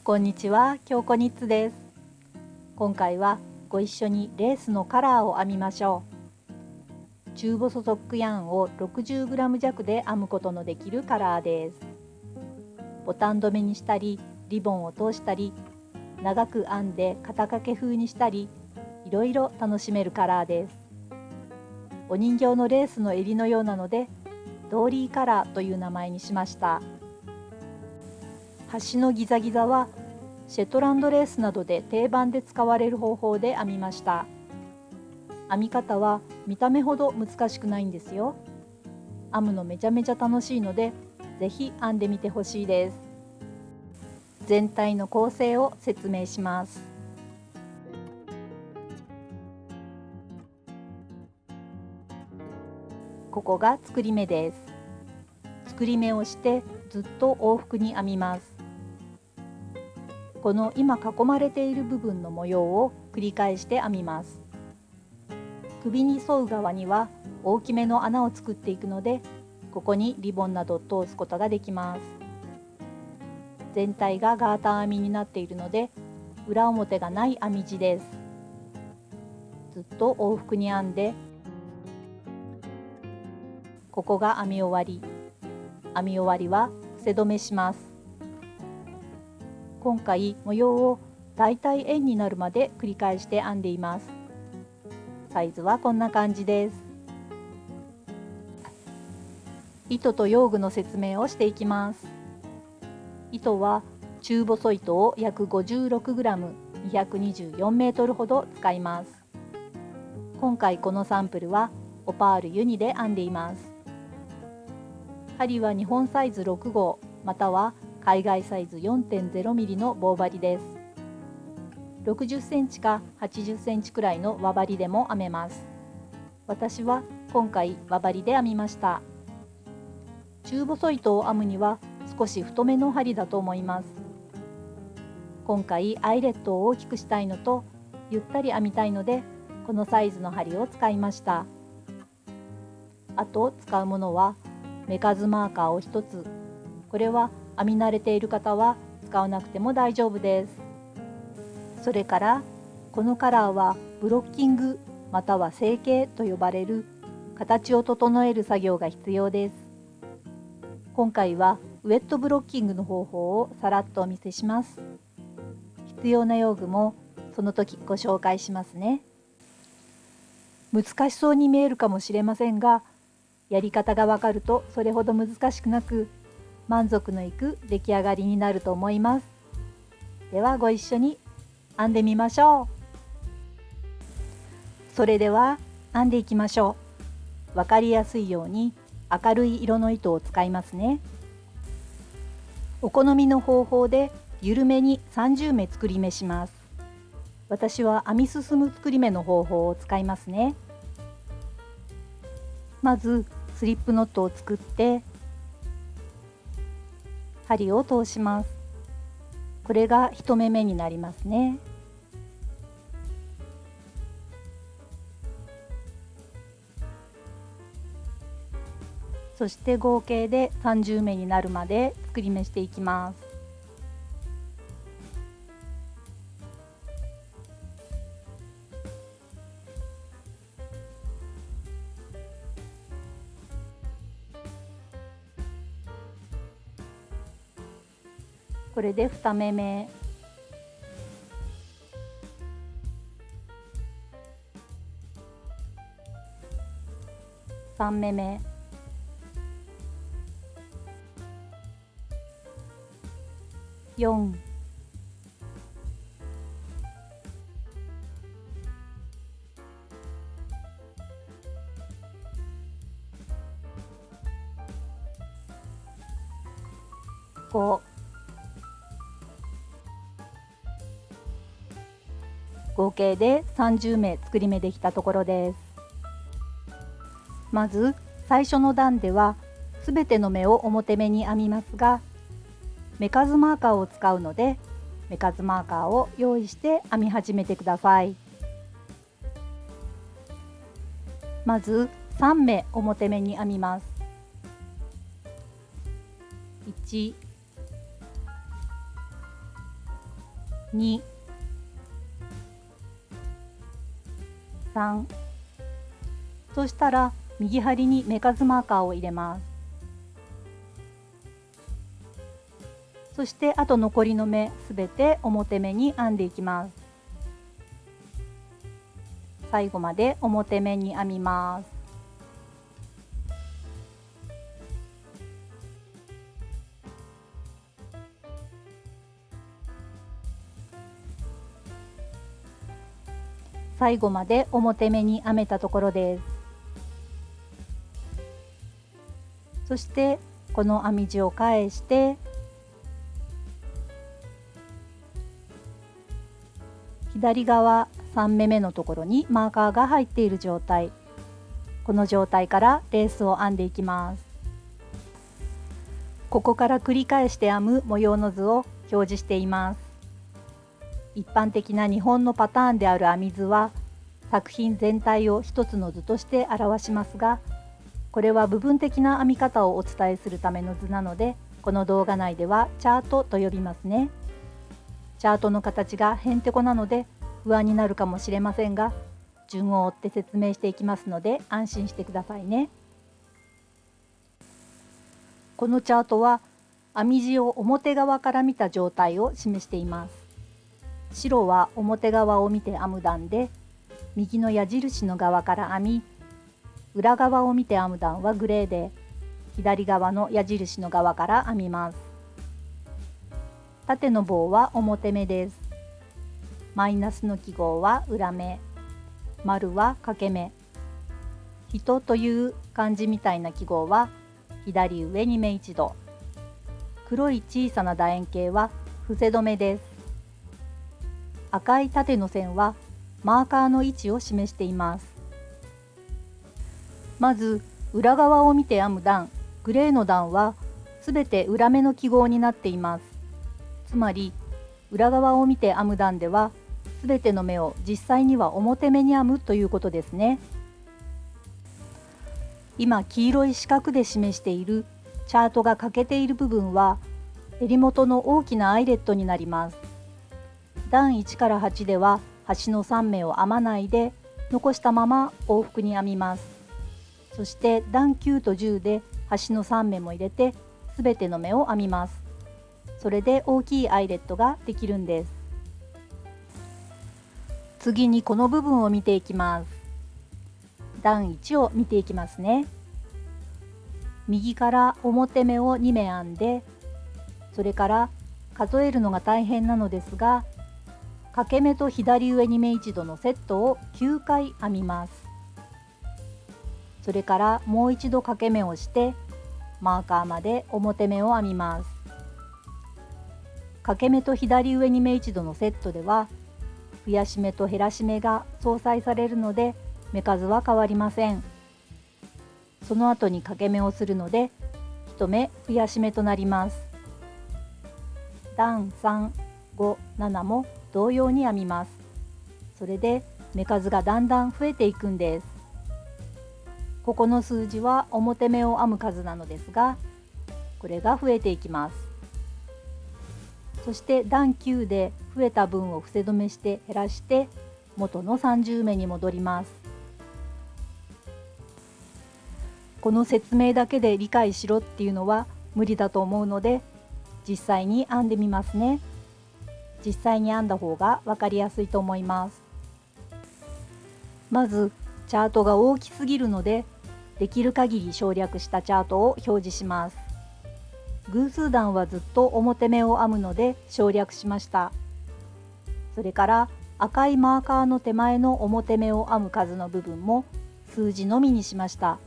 こんにちは、京子ニッツです。今回はご一緒にレースのカラーを編みましょう。中細ソックヤンを 60g 弱で編むことのできるカラーです。ボタン留めにしたり、リボンを通したり、長く編んで肩掛け風にしたり、いろいろ楽しめるカラーです。お人形のレースの襟のようなので、ドーリーカラーという名前にしました。端のギザギザはシェトランドレースなどで定番で使われる方法で編みました。編み方は見た目ほど難しくないんですよ。編むのめちゃめちゃ楽しいので、ぜひ編んでみてほしいです。全体の構成を説明します。ここが作り目です。作り目をしてずっと往復に編みます。この今囲まれている部分の模様を繰り返して編みます。首に沿う側には大きめの穴を作っていくので、ここにリボンなどを通すことができます。全体がガーター編みになっているので、裏表がない編み地です。ずっと往復に編んで、ここが編み終わり。編み終わりは伏せ止めします。今回模様をだいたい円になるまで繰り返して編んでいます。サイズはこんな感じです。糸と用具の説明をしていきます。糸は中細糸を約 56g、224メートルほど使います。今回このサンプルはオパールユニで編んでいます。針は日本サイズ6号または海外サイズ 4.0mm の棒針です。60センチか80センチくらいの輪針でも編めます。私は今回輪針で編みました。中細糸を編むには少し太めの針だと思います。今回アイレットを大きくしたいのとゆったり編みたいので、このサイズの針を使いました。あと使うものは目数マーカーを1つ。これは編み慣れている方は使わなくても大丈夫です。それからこのカラーはブロッキングまたは成形と呼ばれる形を整える作業が必要です。今回はウェットブロッキングの方法をさらっとお見せします。必要な用具もその時ご紹介しますね。難しそうに見えるかもしれませんが、やり方がわかるとそれほど難しくなく、満足のいく出来上がりになると思います。ではご一緒に編んでみましょう。それでは編んでいきましょう。わかりやすいように明るい色の糸を使いますね。お好みの方法で緩めに30目作り目します。私は編み進む作り目の方法を使いますね。まずスリップノットを作って針を通します。これが1目目になりますね。そして合計で30目になるまで作り目していきます。これで2目目、3目目、4、5、合計で30目作り目できたところです。まず最初の段ではすべての目を表目に編みますが、目数マーカーを使うので目数マーカーを用意して編み始めてください。まず3目表目に編みます。1、2、3。そしたら右針に目数マーカーを入れます。そしてあと残りの目すべて表目に編んでいきます。最後まで表目に編みます。最後まで表目に編めたところです。そしてこの編み地を返して左側3目めのところにマーカーが入っている状態、この状態からレースを編んでいきます。ここから繰り返して編む模様の図を表示しています。一般的な日本のパターンである編み図は作品全体を一つの図として表しますが、これは部分的な編み方をお伝えするための図なので、この動画内ではチャートと呼びますね。チャートの形がへんてこなので不安になるかもしれませんが、順を追って説明していきますので安心してくださいね。このチャートは編み地を表側から見た状態を示しています。白は表側を見て編む段で、右の矢印の側から編み、裏側を見て編む段はグレーで、左側の矢印の側から編みます。縦の棒は表目です。マイナスの記号は裏目、丸は掛け目、人という漢字みたいな記号は左上に目一度、黒い小さな楕円形は伏せ止めです。赤い縦の線はマーカーの位置を示しています。まず裏側を見て編む段、グレーの段はすべて裏目の記号になっています。つまり裏側を見て編む段ではすべての目を実際には表目に編むということですね。今黄色い四角で示しているチャートが欠けている部分は襟元の大きなアイレットになります。段1から8では端の3目を編まないで残したまま往復に編みます。そして段9と10で端の3目も入れてすべての目を編みます。それで大きいアイレットができるんです。次にこの部分を見ていきます。段1を見ていきますね。右から表目を2目編んで、それから数えるのが大変なのですが、掛け目と左上に目一度のセットを9回編みます。それからもう一度掛け目をしてマーカーまで表目を編みます。掛け目と左上に目一度のセットでは増やし目と減らし目が相殺されるので目数は変わりません。その後に掛け目をするので1目増やし目となります。段3、5、7も同様に編みます。それで目数がだんだん増えていくんです。ここの数字は表目を編む数なのですが、これが増えていきます。そして段9で増えた分を伏せ止めして減らして元の30目に戻ります。この説明だけで理解しろっていうのは無理だと思うので、実際に編んでみますね。実際に編んだ方が分かりやすいと思います。まずチャートが大きすぎるので、できる限り省略したチャートを表示します。偶数段はずっと表目を編むので省略しました。それから赤いマーカーの手前の表目を編む数の部分も数字のみにしました。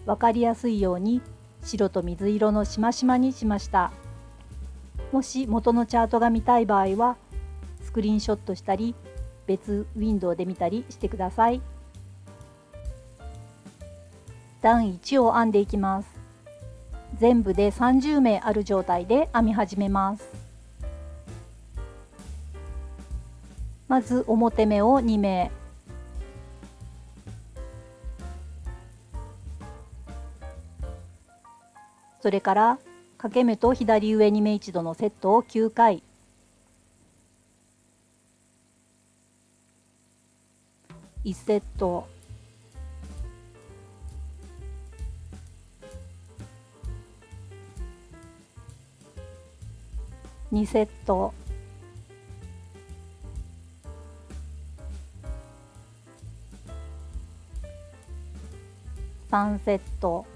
分かりやすいように白と水色のしましまにしました。もし元のチャートが見たい場合はスクリーンショットしたり別ウィンドウで見たりしてください。段1を編んでいきます。全部で30目ある状態で編み始めます。まず表目を2目、それから掛け目と左上に目一度のセットを9回、1セット、2セット、3セット、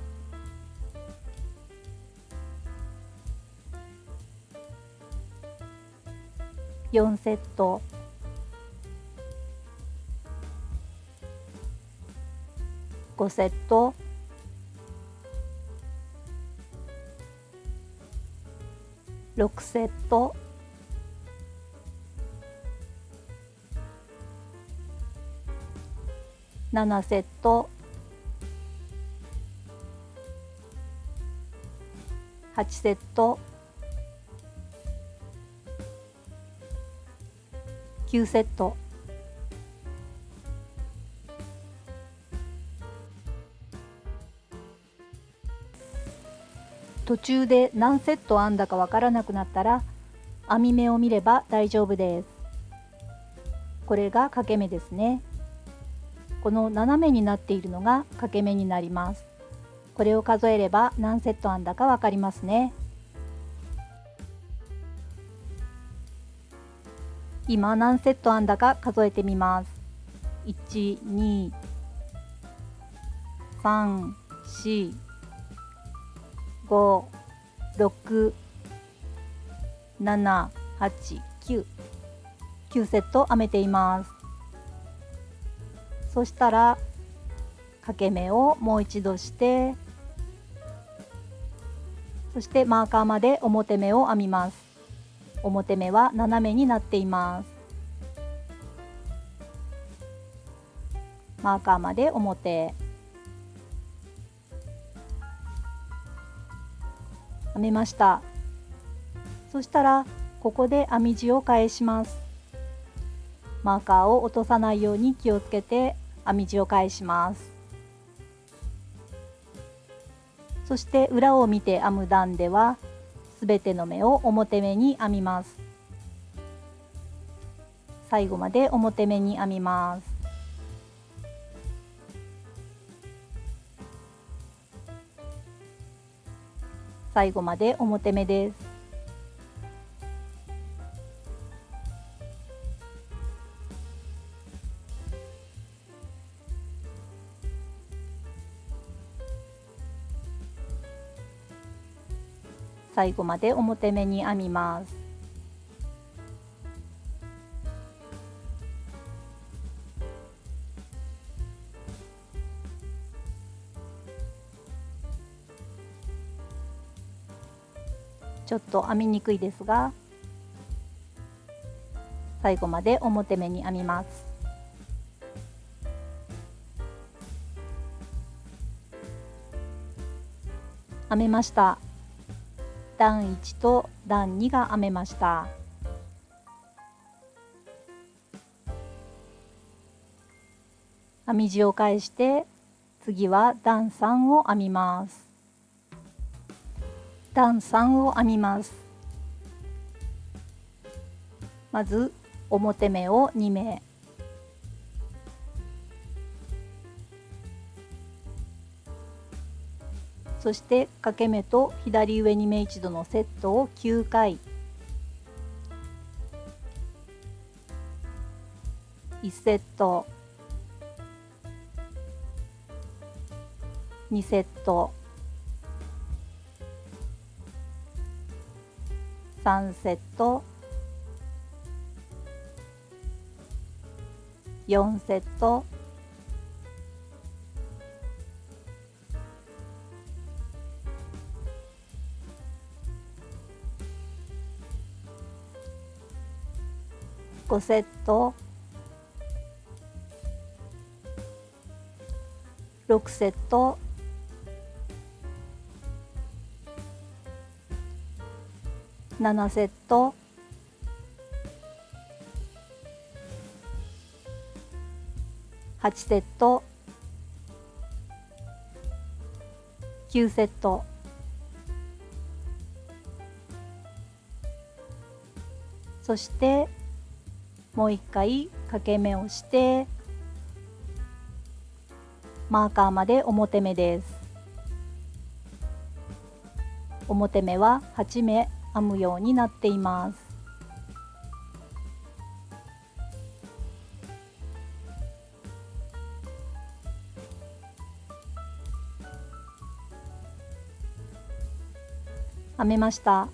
4セット、5セット、6セット、7セット、8セット、9セット。途中で何セット編んだかわからなくなったら編み目を見れば大丈夫です。これが掛け目ですね。この斜めになっているのが掛け目になります。これを数えれば何セット編んだかわかりますね。今何セット編んだか数えてみます。1、2、3、4、5、6、7、8、9、9セット編めています。そしたら掛け目をもう一度して、そしてマーカーまで表目を編みます。表目は斜めになっています。マーカーまで表編めました。そしたらここで編み地を返します。マーカーを落とさないように気をつけて編み地を返します。そして裏を見て編む段ではすべての目を表目に編みます。最後まで表目に編みます。最後まで表目です。最後まで表目に編みます。ちょっと編みにくいですが、最後まで表目に編みます。編めました。段1と段2が編めました。編み地を返して次は段3を編みます。段3を編みます。まず表目を2目、そして掛け目と左上2目一度のセットを9回、1セット、2セット、3セット、4セット、5セット、6セット、7セット、8セット、9セット、そしてもう一回掛け目をしてマーカーまで表目です。表目は8目編むようになっています。編めました。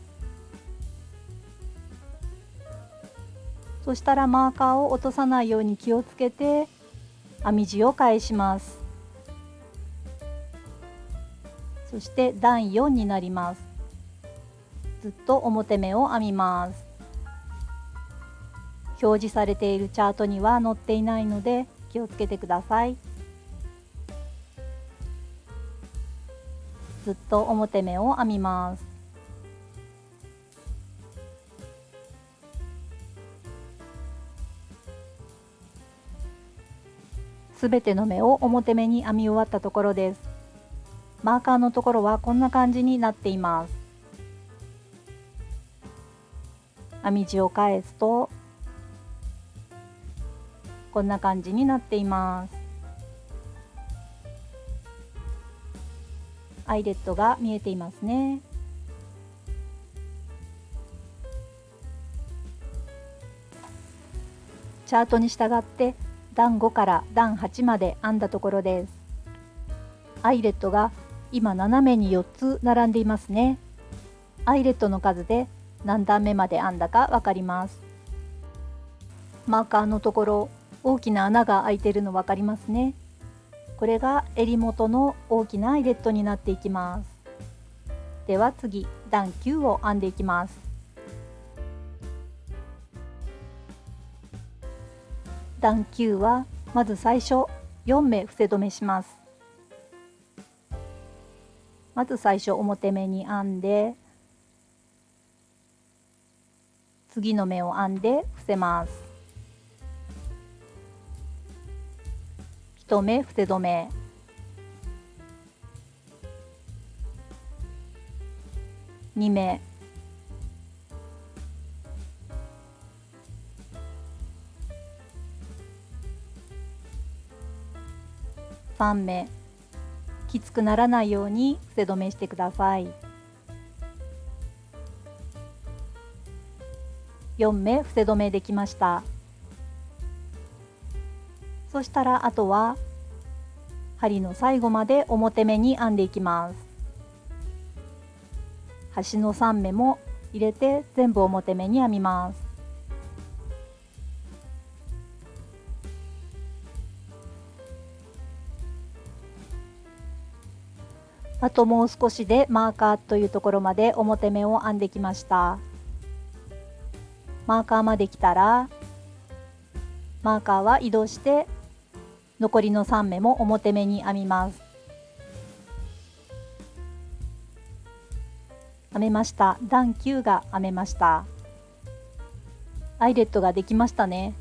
そしたらマーカーを落とさないように気をつけて編み地を返します。そして段4になります。ずっと表目を編みます。表示されているチャートには載っていないので気をつけてください。ずっと表目を編みます。すべての目を表目に編み終わったところです。マーカーのところはこんな感じになっています。編み地を返すとこんな感じになっています。アイレットが見えていますね。チャートに従って段5から段8まで編んだところです。アイレットが今斜めに4つ並んでいますね。アイレットの数で何段目まで編んだかわかります。マーカーのところ大きな穴が開いているのわかりますね。これが襟元の大きなアイレットになっていきます。では次段9を編んでいきます。段9はまず最初4目伏せ止めします。まず最初表目に編んで次の目を編んで伏せます。1目伏せ止め、2目、3目、きつくならないように伏せ止めしてください。4目伏せ止めできました。そしたらあとは針の最後まで表目に編んでいきます。端の3目も入れて全部表目に編みます。あともう少しでマーカーというところまで表目を編んできました。マーカーまで来たらマーカーは移動して残りの3目も表目に編みます。編めました。段9が編めました。アイレットができましたね。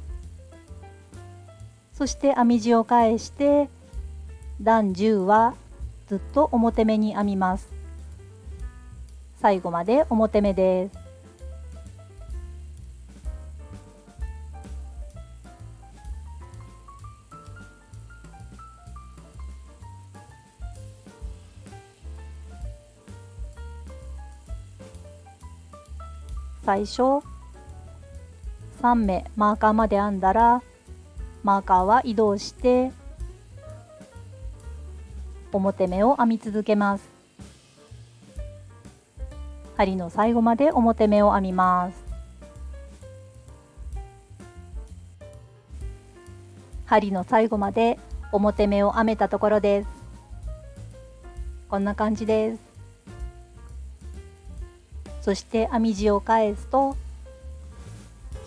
そして編み地を返して段10はずっと表目に編みます。最後まで表目です。最初3目マーカーまで編んだらマーカーは移動して表目を編み続けます。針の最後まで表目を編みます。針の最後まで表目を編めたところです。こんな感じです。そして編み地を返すと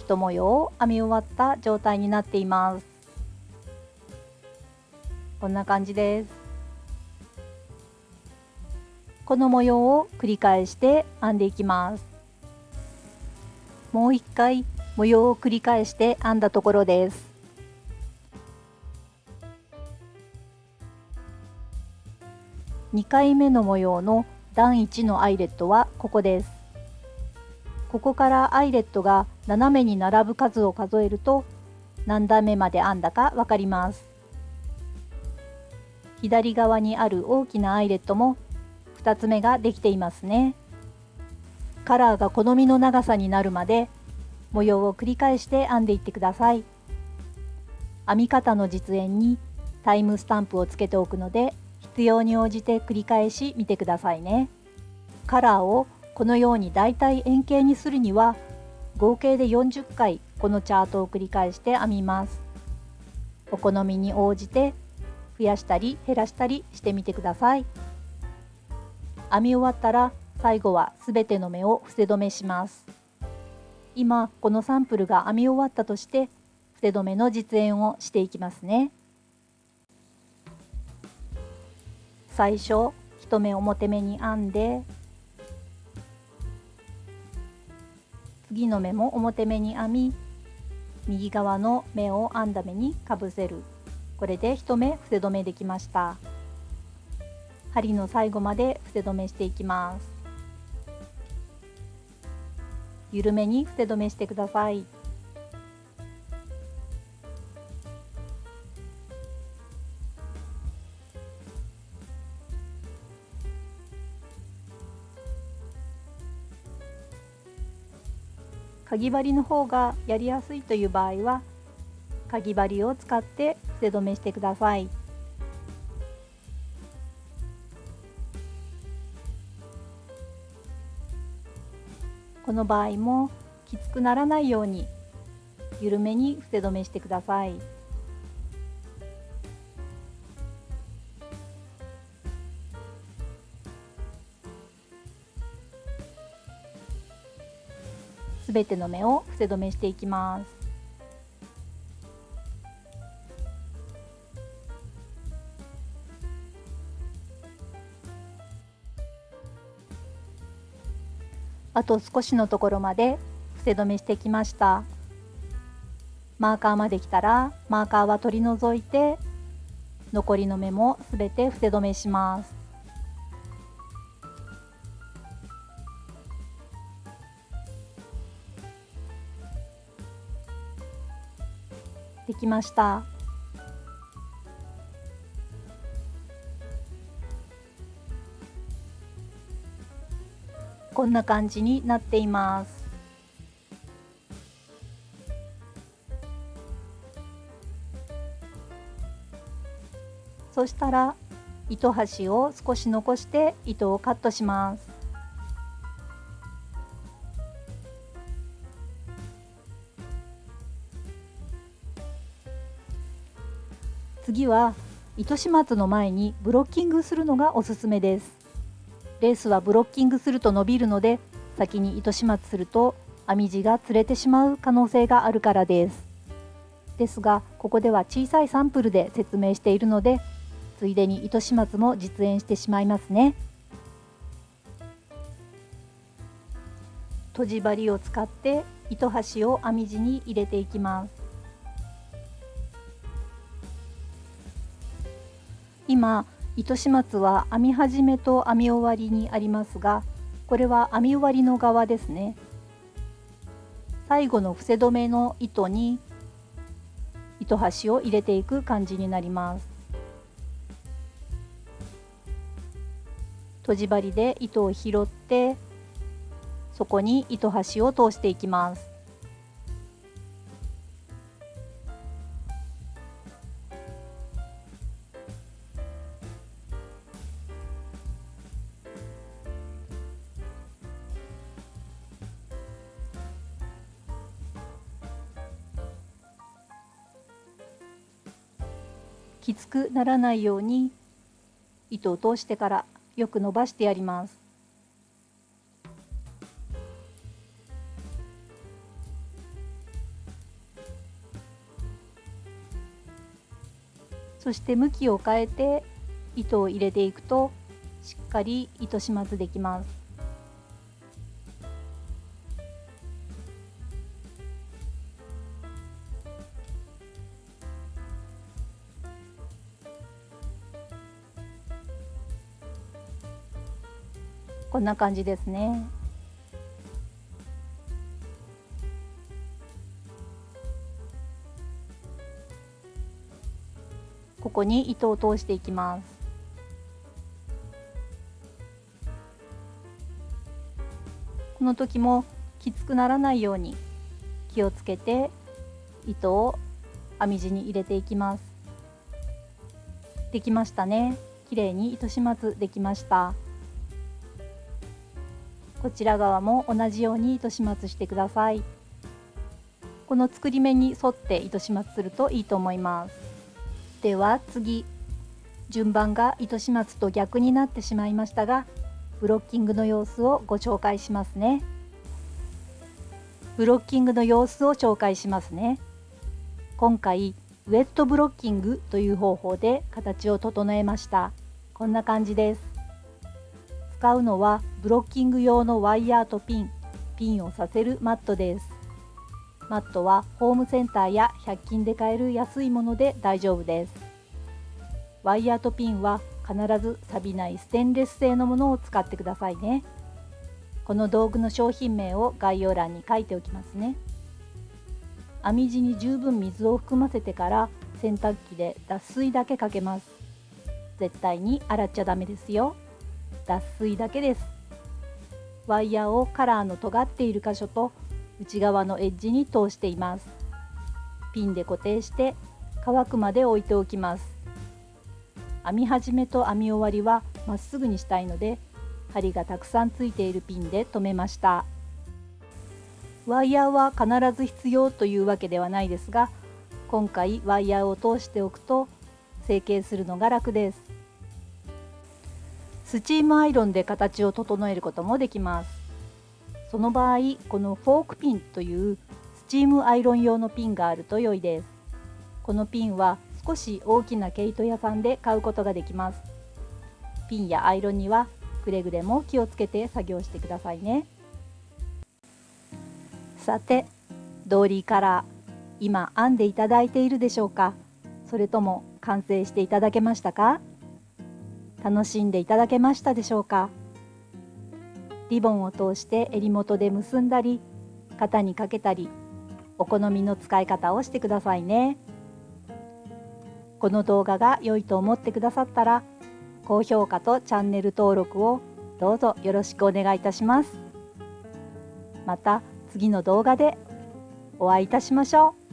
一模様を編み終わった状態になっています。こんな感じです。この模様を繰り返して編んでいきます。もう一回模様を繰り返して編んだところです。2回目の模様の段1のアイレットはここです。ここからアイレットが斜めに並ぶ数を数えると何段目まで編んだかわかります。左側にある大きなアイレットも2つ目ができていますね。カラーが好みの長さになるまで模様を繰り返して編んでいってください。編み方の実演にタイムスタンプをつけておくので、必要に応じて繰り返し見てくださいね。カラーをこのようにだいたい円形にするには合計で40回このチャートを繰り返して編みます。お好みに応じて増やしたり減らしたりしてみてください。編み終わったら最後はすべての目を伏せ止めします。今このサンプルが編み終わったとして伏せ止めの実演をしていきますね。最初1目表目に編んで、次の目も表目に編み、右側の目を編んだ目にかぶせる。これで1目伏せ止めできました。針の最後まで伏せ止めしていきます。緩めに伏せ止めしてください。かぎ針の方がやりやすいという場合はかぎ針を使って伏せ止めしてください。この場合もきつくならないように緩めに伏せ止めしてください。すべての目を伏せ止めしていきます。あと少しのところまで伏せ止めしてきました。マーカーまで来たらマーカーは取り除いて残りの目もすべて伏せ止めします。できました。こんな感じになっています。そしたら糸端を少し残して糸をカットします。次は糸始末の前にブロッキングするのがおすすめです。レースはブロッキングすると伸びるので、先に糸始末すると編み地がつれてしまう可能性があるからです。ですがここでは小さいサンプルで説明しているので、ついでに糸始末も実演してしまいますね。とじ針を使って糸端を編み地に入れていきます。今糸始末は編み始めと編み終わりにありますが、これは編み終わりの側ですね。最後の伏せ止めの糸に糸端を入れていく感じになります。とじ針で糸を拾ってそこに糸端を通していきます。きつくならないように糸を通してからよく伸ばしてやります。そして向きを変えて糸を入れていくとしっかり糸始末できます。こんな感じですね。ここに糸を通していきます。その時もきつくならないように気をつけて糸を編み地に入れていきます。できましたね。きれいに糸始末できました。こちら側も同じように糸始末してください。この作り目に沿って糸始末するといいと思います。では次、順番が糸始末と逆になってしまいましたが、ブロッキングの様子をご紹介しますね。ブロッキングの様子を紹介しますね。今回ウェットブロッキングという方法で形を整えました。こんな感じです。使うのはブロッキング用のワイヤーとピンをさせるマットです。マットはホームセンターや100均で買える安いもので大丈夫です。ワイヤーとピンは必ず錆びないステンレス製のものを使ってくださいね。この道具の商品名を概要欄に書いておきますね。編み地に十分水を含ませてから洗濯機で脱水だけかけます。絶対に洗っちゃダメですよ。脱水だけです。ワイヤーをカラーの尖っている箇所と内側のエッジに通しています。ピンで固定して乾くまで置いておきます。編み始めと編み終わりはまっすぐにしたいので、針がたくさんついているピンで留めました。ワイヤーは必ず必要というわけではないですが、今回ワイヤーを通しておくと成形するのが楽です。スチームアイロンで形を整えることもできます。その場合、このフォークピンというスチームアイロン用のピンがあると良いです。このピンは少し大きな毛糸屋さんで買うことができます。ピンやアイロンにはくれぐれも気をつけて作業してくださいね。さて、ドーリーカラー、今編んでいただいているでしょうか。それとも完成していただけましたか。楽しんでいただけましたでしょうか。リボンを通して襟元で結んだり、肩にかけたり、お好みの使い方をしてくださいね。この動画が良いと思ってくださったら、高評価とチャンネル登録をどうぞよろしくお願いいたします。また次の動画でお会いいたしましょう。